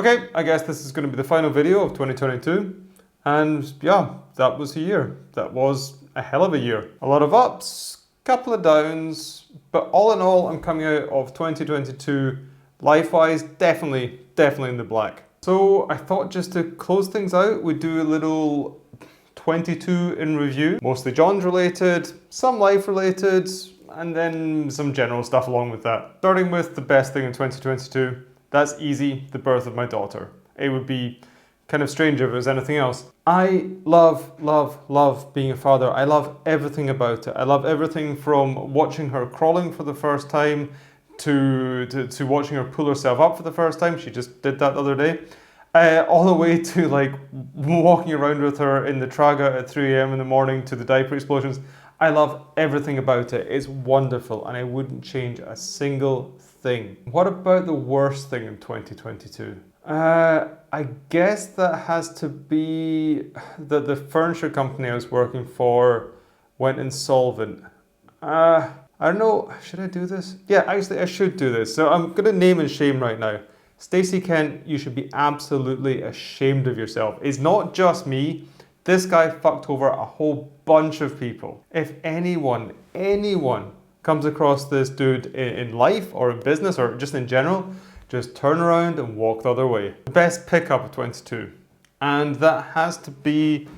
Okay, I guess this is going to be the final video of 2022. And yeah, that was a year. That was a hell of a year. A lot of ups, couple of downs, but all in all, I'm coming out of 2022 life-wise, definitely in the black. So I thought just to close things out, we'd do a little 22 in review, mostly Jawnz related, some life related, and then some general stuff along with that. Starting with the best thing in 2022, that's easy, the birth of my daughter. It would be kind of strange if it was anything else. I love being a father. I love everything about it. I love everything from watching her crawling for the first time to watching her pull herself up for the first time. She just did that the other day. All the way to like walking around with her in the Traga at 3 AM in the morning to the diaper explosions. I love everything about it. It's wonderful and I wouldn't change a single thing. What about the worst thing in 2022? I guess that has to be that the furniture company I was working for went insolvent. I don't know, should I do this? Yeah, actually I should do this. So I'm gonna name and shame right now. Stacey Kent, you should be absolutely ashamed of yourself. It's not just me. This guy fucked over a whole bunch of people. If anyone comes across this dude in life or in business or just in general, just turn around and walk the other way. The best pickup of 22. And that has to be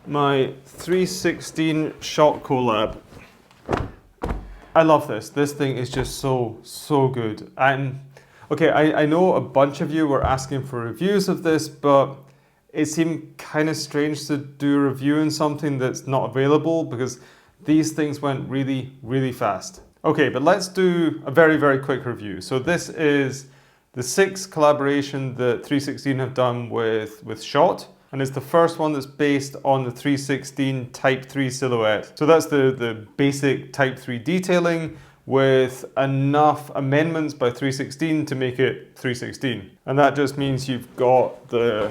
my 316 shot collab. I love this. This thing is just so good. And okay, I know a bunch of you were asking for reviews of this, but it seemed kind of strange to do a review on something that's not available because these things went really fast. Okay, but let's do a very quick review. So this is the 6th collaboration that 316 have done with Shot, and it's the first one that's based on the 316 Type 3 silhouette. So that's the basic Type 3 detailing with enough amendments by 316 to make it 316. And that just means you've got the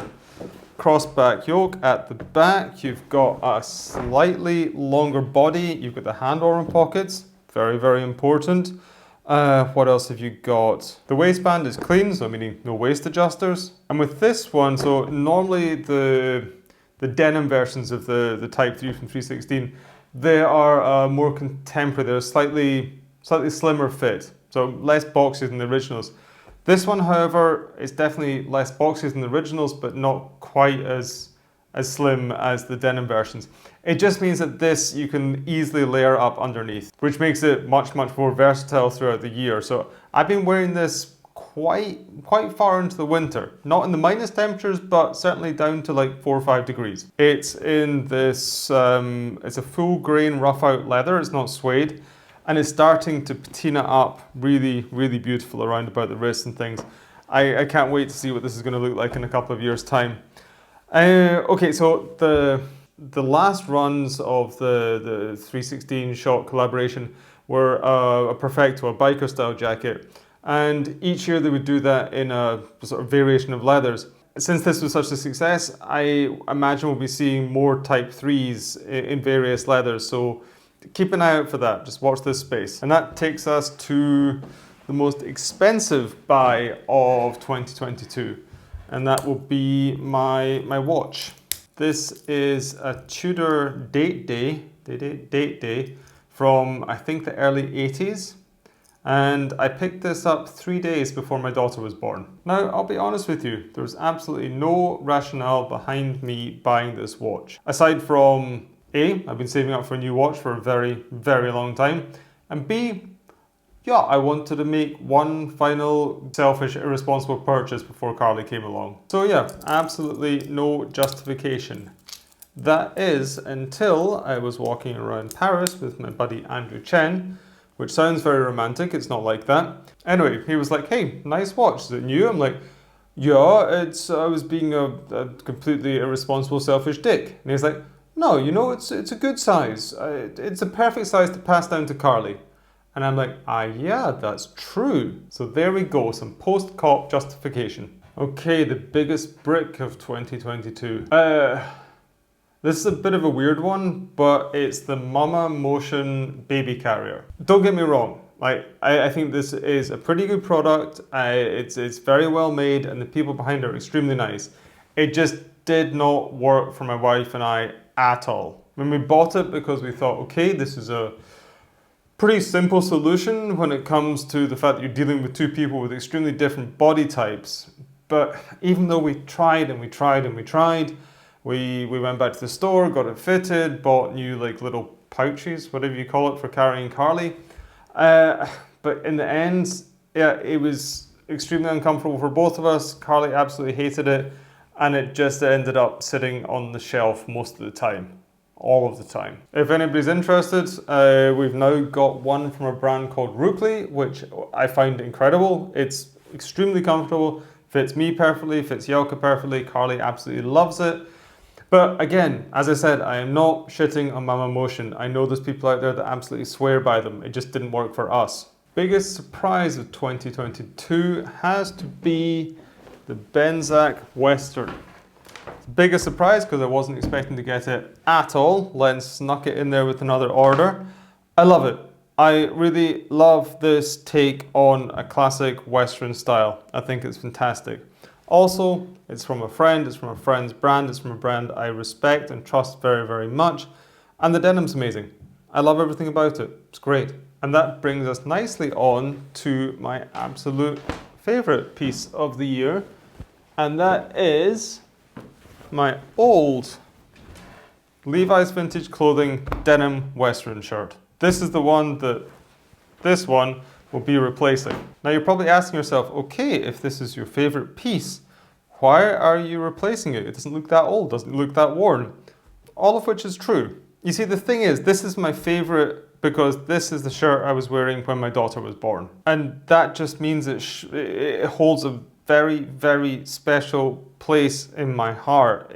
cross-back yoke at the back, you've got a slightly longer body, you've got the hand armor pockets, very important. What else have you got? The waistband is clean, so meaning no waist adjusters. And with this one, so normally the denim versions of the Type 3 from 316, they are more contemporary, they're slightly slimmer fit, so less boxy than the originals. This one, however, is definitely less boxy than the originals, but not quite as slim as the denim versions. It just means that this you can easily layer up underneath, which makes it much more versatile throughout the year. So I've been wearing this quite far into the winter. Not in the minus temperatures, but certainly down to like 4 or 5 degrees. It's in this, it's a full grain rough out leather, it's not suede. And it's starting to patina up really beautiful around about the wrists and things. I can't wait to see what this is going to look like in a couple of years' time. Okay, so the last runs of the 316 Shot collaboration were a Perfecto, a biker style jacket. And each year they would do that in a sort of variation of leathers. Since this was such a success, I imagine we'll be seeing more Type 3s in various leathers. So keep an eye out for that, just watch this space. And that takes us to the most expensive buy of 2022. And that will be my watch. This is a Tudor date day from I think the early 80s. And I picked this up 3 days before my daughter was born. Now, I'll be honest with you, there's absolutely no rationale behind me buying this watch. Aside from A, I've been saving up for a new watch for a very long time. And B, yeah, I wanted to make one final selfish, irresponsible purchase before Carly came along. So yeah, absolutely no justification. That is until I was walking around Paris with my buddy Andrew Chen, which sounds very romantic, it's not like that. Anyway, he was like, hey, nice watch, is it new? I'm like, yeah, I was being a completely irresponsible, selfish dick. And he's like, no, you know, it's a good size. It's a perfect size to pass down to Carly. And I'm like, yeah, that's true. So there we go, some post-cop justification. Okay, the biggest brick of 2022. This is a bit of a weird one, but it's the Mama Motion baby carrier. Don't get me wrong, Like, I think this is a pretty good product. It's very well made, and the people behind it are extremely nice. It just did not work for my wife and I at all. When we bought it, because we thought, okay, this is a pretty simple solution when it comes to the fact that you're dealing with two people with extremely different body types. But even though we tried and we tried and we tried, we went back to the store, got it fitted, bought new like little pouches, whatever you call it, for carrying Carly. But in the end, yeah, it was extremely uncomfortable for both of us. Carly absolutely hated it, and it just ended up sitting on the shelf most of the time. All of the time. If anybody's interested, we've now got one from a brand called Rookley, which I find incredible. It's extremely comfortable, fits me perfectly, fits Yelka perfectly. Carly absolutely loves it. But again, as I said, I am not shitting on Mama Motion. I know there's people out there that absolutely swear by them. It just didn't work for us. Biggest surprise of 2022 has to be the Benzac Western. Biggest surprise because I wasn't expecting to get it at all. Len snuck it in there with another order. I love it. I really love this take on a classic Western style. I think it's fantastic. Also, it's from a friend, it's from a friend's brand, it's from a brand I respect and trust very, very much. And the denim's amazing. I love everything about it. It's great. And that brings us nicely on to my absolute favorite piece of the year. And that is my old Levi's vintage clothing denim Western shirt. This is the one that this one will be replacing. Now you're probably asking yourself, okay, if this is your favorite piece, why are you replacing it? It doesn't look that old, doesn't look that worn. All of which is true. You see, the thing is, this is my favorite because this is the shirt I was wearing when my daughter was born. And that just means it holds a very, very special place in my heart.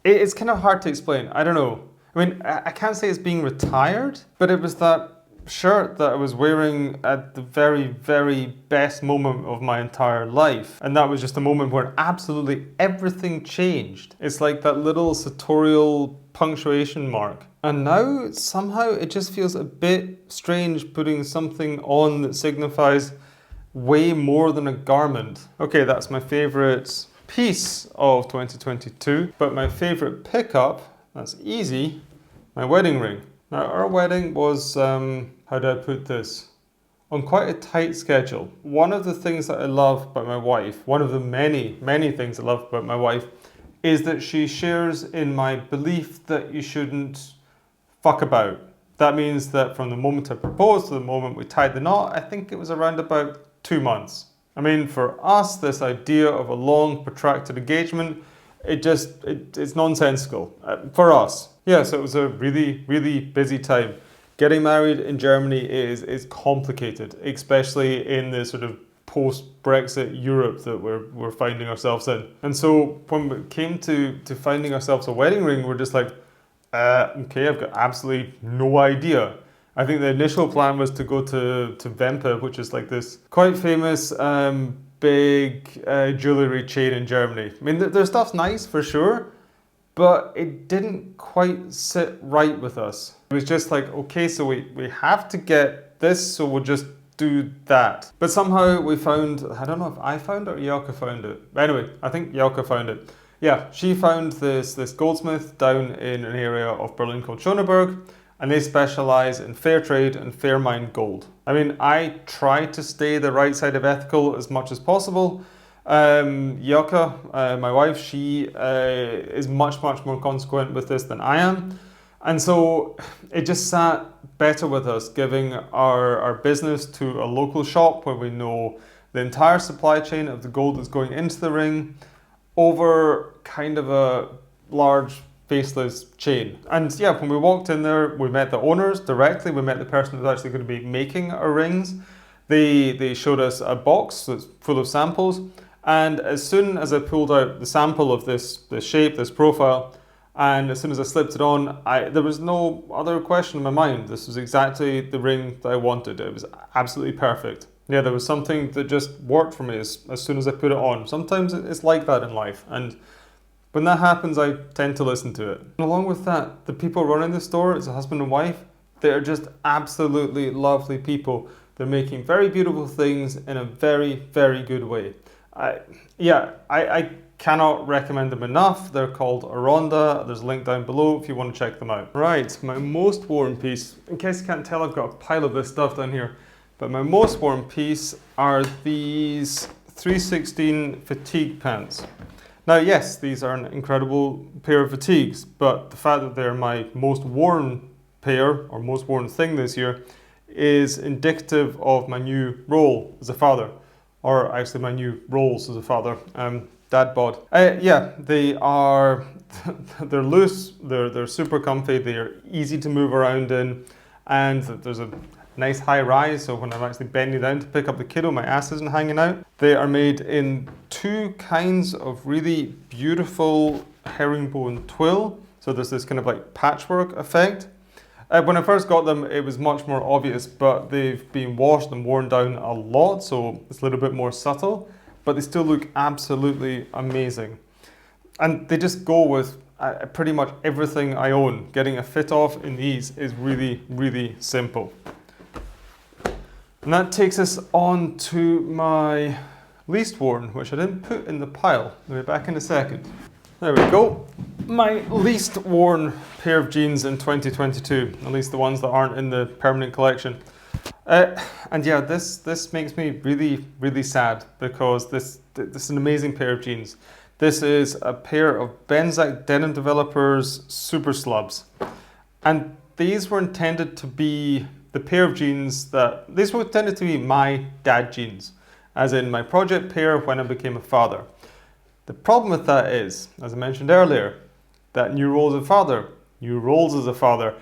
It's kind of hard to explain. I don't know. I mean, I can't say it's being retired, but it was that shirt that I was wearing at the very, very best moment of my entire life. And that was just a moment where absolutely everything changed. It's like that little sartorial punctuation mark. And now somehow it just feels a bit strange putting something on that signifies way more than a garment. Okay, that's my favorite piece of 2022, but my favorite pickup, that's easy, my wedding ring. Now our wedding was, how do I put this, on quite a tight schedule. One of the things that I love about my wife, one of the many, many things I love about my wife, is that she shares in my belief that you shouldn't fuck about. That means that from the moment I proposed to the moment we tied the knot, I think it was around about 2 months. I mean, for us, this idea of a long, protracted engagement, it's nonsensical for us. Yeah, so it was a really, really busy time. Getting married in Germany is complicated, especially in the sort of post-Brexit Europe that we're finding ourselves in. And so when it came to finding ourselves a wedding ring, we're just like, okay, I've got absolutely no idea. I think the initial plan was to go to Wempe, which is like this quite famous big jewellery chain in Germany. I mean, their stuff's nice for sure, but it didn't quite sit right with us. It was just like, okay, so we have to get this, so we'll just do that. But somehow we found, I don't know if I found it or Yelka found it. Anyway, I think Yelka found it. Yeah, she found this goldsmith down in an area of Berlin called Schöneberg, and they specialize in fair trade and fair mined gold. I mean, I try to stay the right side of ethical as much as possible. Yelka, my wife, she is much, much more consequent with this than I am. And so it just sat better with us giving our business to a local shop where we know the entire supply chain of the gold that's going into the ring over kind of a large faceless chain. And yeah, when we walked in there, we met the owners directly. We met the person who's actually going to be making our rings. They showed us a box that's full of samples. And as soon as I pulled out the sample of this shape, this profile, and as soon as I slipped it on, there was no other question in my mind. This was exactly the ring that I wanted. It was absolutely perfect. Yeah, there was something that just worked for me as soon as I put it on. Sometimes it's like that in life. And when that happens, I tend to listen to it. And along with that, the people running the store, it's a husband and wife, They're just absolutely lovely people. They're making very beautiful things in a very, very good way. I cannot recommend them enough. They're called Aronda. There's a link down below if you want to check them out. Right, my most worn piece. In case you can't tell, I've got a pile of this stuff down here. But my most worn piece are these 316 fatigue pants. Now, yes, these are an incredible pair of fatigues, but the fact that they're my most worn pair or most worn thing this year is indicative of my new role as a father, or actually my new roles as a father. Dad bod. Yeah, they are. They're loose. They're super comfy. They're easy to move around in, and there's a nice high rise, so when I'm actually bending down to pick up the kiddo, my ass isn't hanging out. They are made in two kinds of really beautiful herringbone twill. So there's this kind of like patchwork effect. When I first got them, it was much more obvious, but they've been washed and worn down a lot, so it's a little bit more subtle, but they still look absolutely amazing. And they just go with pretty much everything I own. Getting a fit off in these is really, really simple. And that takes us on to my least worn, which I didn't put in the pile. I'll be back in a second. There we go. My least worn pair of jeans in 2022, at least the ones that aren't in the permanent collection. And yeah, this makes me really, really sad because this is an amazing pair of jeans. This is a pair of Benzac Denim Developers Super Slubs. And these were intended to be the pair of jeans these were intended to be my dad jeans, as in my project pair when I became a father. The problem with that is, as I mentioned earlier, that new roles as a father,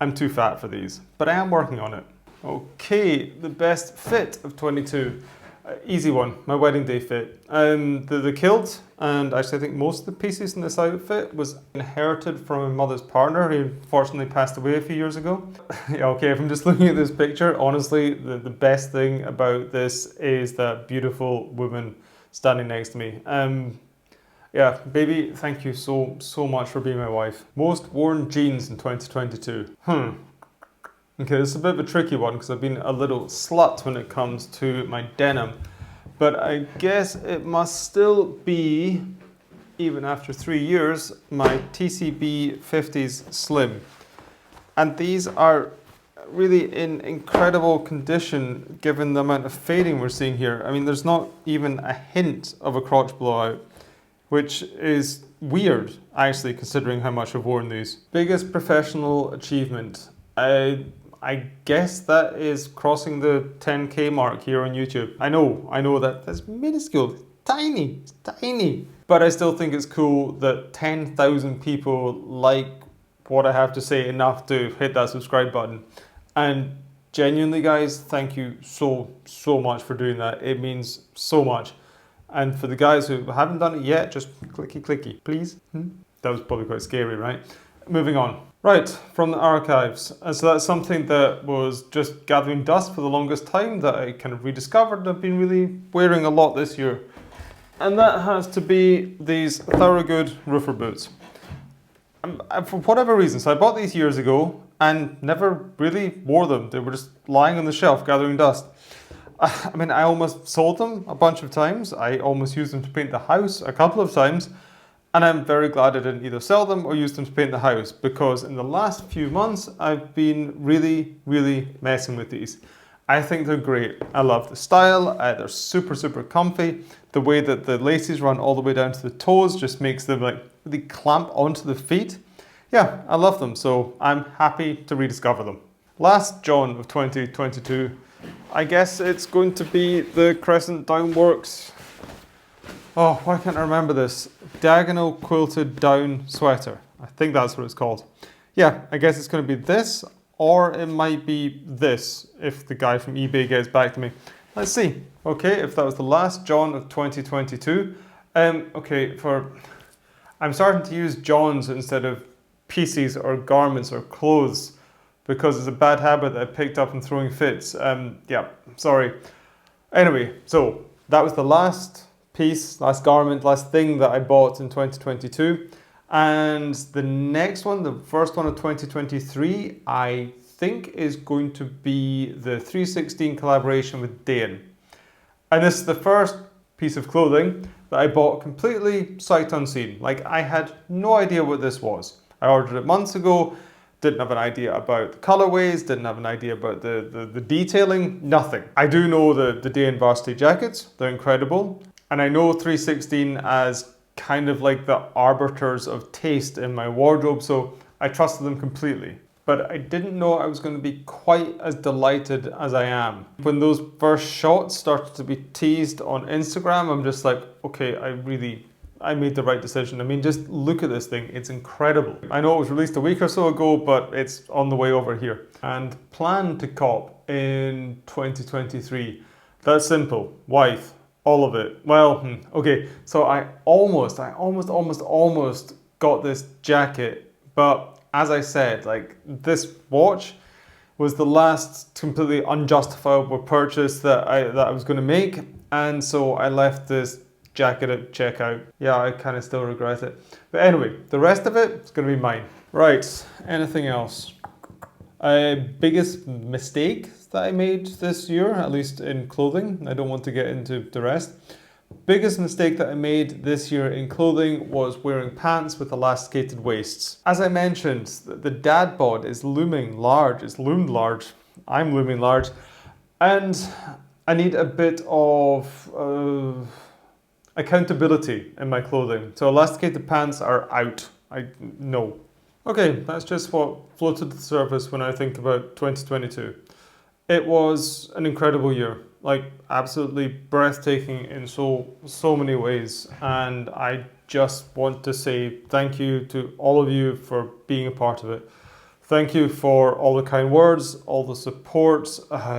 I'm too fat for these, but I am working on it. Okay, the best fit of 22. Easy one, my wedding day fit. The kilt, and actually I think most of the pieces in this outfit was inherited from my mother's partner, who unfortunately passed away a few years ago. Yeah, okay, if I'm just looking at this picture, honestly, the best thing about this is that beautiful woman standing next to me. Yeah, baby, thank you so much for being my wife. Most worn jeans in 2022. Okay, this is a bit of a tricky one because I've been a little slut when it comes to my denim. But I guess it must still be, even after 3 years, my TCB 50s Slim. And these are really in incredible condition given the amount of fading we're seeing here. I mean, there's not even a hint of a crotch blowout, which is weird, actually, considering how much I've worn these. Biggest professional achievement. I guess that is crossing the 10K mark here on YouTube. I know that's minuscule, tiny. But I still think it's cool that 10,000 people like what I have to say enough to hit that subscribe button. And genuinely, guys, thank you so much for doing that. It means so much. And for the guys who haven't done it yet, just clicky, please. That was probably quite scary, right? Moving on. Right, from the archives. And so that's something that was just gathering dust for the longest time that I kind of rediscovered and I've been really wearing a lot this year. And that has to be these Thorogood roofer boots. For whatever reason, so I bought these years ago and never really wore them. They were just lying on the shelf gathering dust. I mean, I almost sold them a bunch of times. I almost used them to paint the house a couple of times. And I'm very glad I didn't either sell them or use them to paint the house, because in the last few months, I've been really messing with these. I think they're great. I love the style. They're super comfy. The way that the laces run all the way down to the toes just makes them like really clamp onto the feet. Yeah, I love them. So I'm happy to rediscover them. Last John of 2022. I guess it's going to be the Crescent Downworks. Oh, why can't I remember this? Diagonal quilted down sweater. I think that's what it's called. Yeah, I guess it's going to be this, or it might be this, if the guy from eBay gets back to me. Let's see. Okay, if that was the last John of 2022. Okay, I'm starting to use Jawnz instead of pieces or garments or clothes, because it's a bad habit that I picked up in throwing fits. Yeah, sorry. Anyway, so that was the last piece, last garment, last thing that I bought in 2022. And the next one, the first one of 2023, I think is going to be the 316 collaboration with Dane. And this is the first piece of clothing that I bought completely sight unseen. Like, I had no idea what this was. I ordered it months ago, didn't have an idea about the colorways, didn't have an idea about the detailing, nothing. I do know the Dane varsity jackets, they're incredible. And I know 316 as kind of like the arbiters of taste in my wardrobe, so I trusted them completely. But I didn't know I was going to be quite as delighted as I am. When those first shots started to be teased on Instagram, I'm just like, okay, I made the right decision. I mean, just look at this thing, it's incredible. I know it was released a week or so ago, but it's on the way over here. And plan to cop in 2023. That's simple, wife, all of it. Well, okay, so I almost got this jacket, but as I said, like, this watch was the last completely unjustifiable purchase that I was going to make, and so I left this jacket at checkout. Yeah, I kind of still regret it. But anyway, the rest of it is going to be mine. Right, anything else? Biggest mistake that I made this year, at least in clothing. I don't want to get into the rest. Biggest mistake that I made this year in clothing was wearing pants with elasticated waists. As I mentioned, the dad bod is looming large. It's loomed large. I'm looming large. And I need a bit of accountability in my clothing. So elasticated pants are out. I know. Okay, that's just what floated to the surface when I think about 2022. It was an incredible year. Like, absolutely breathtaking in so many ways, and I just want to say thank you to all of you for being a part of it. Thank you for all the kind words, all the support.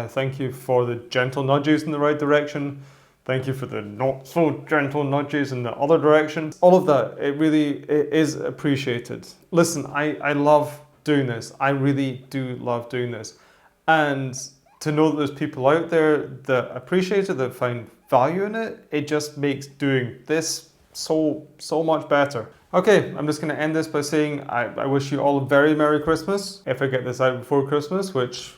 Thank you for the gentle nudges in the right direction. Thank you for the not so gentle nudges in the other direction. All of that, it is appreciated. Listen, I love doing this. I really do love doing this, and to know that there's people out there that appreciate it, that find value in it, it just makes doing this so much better. Okay, I'm just going to end this by saying I wish you all a very Merry Christmas, if I get this out before Christmas, which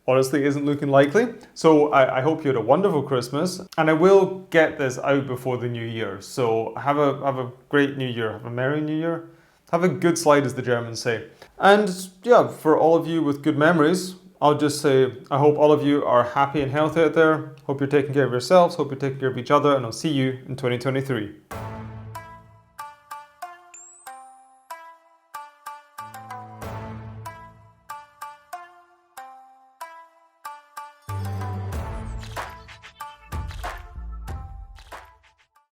honestly isn't looking likely. So I hope you had a wonderful Christmas, and I will get this out before the new year. So have a great new year, have a Merry New Year, have a good slide, as the Germans say. And yeah, for all of you with good memories, I'll just say, I hope all of you are happy and healthy out there. Hope you're taking care of yourselves, hope you're taking care of each other, and I'll see you in 2023.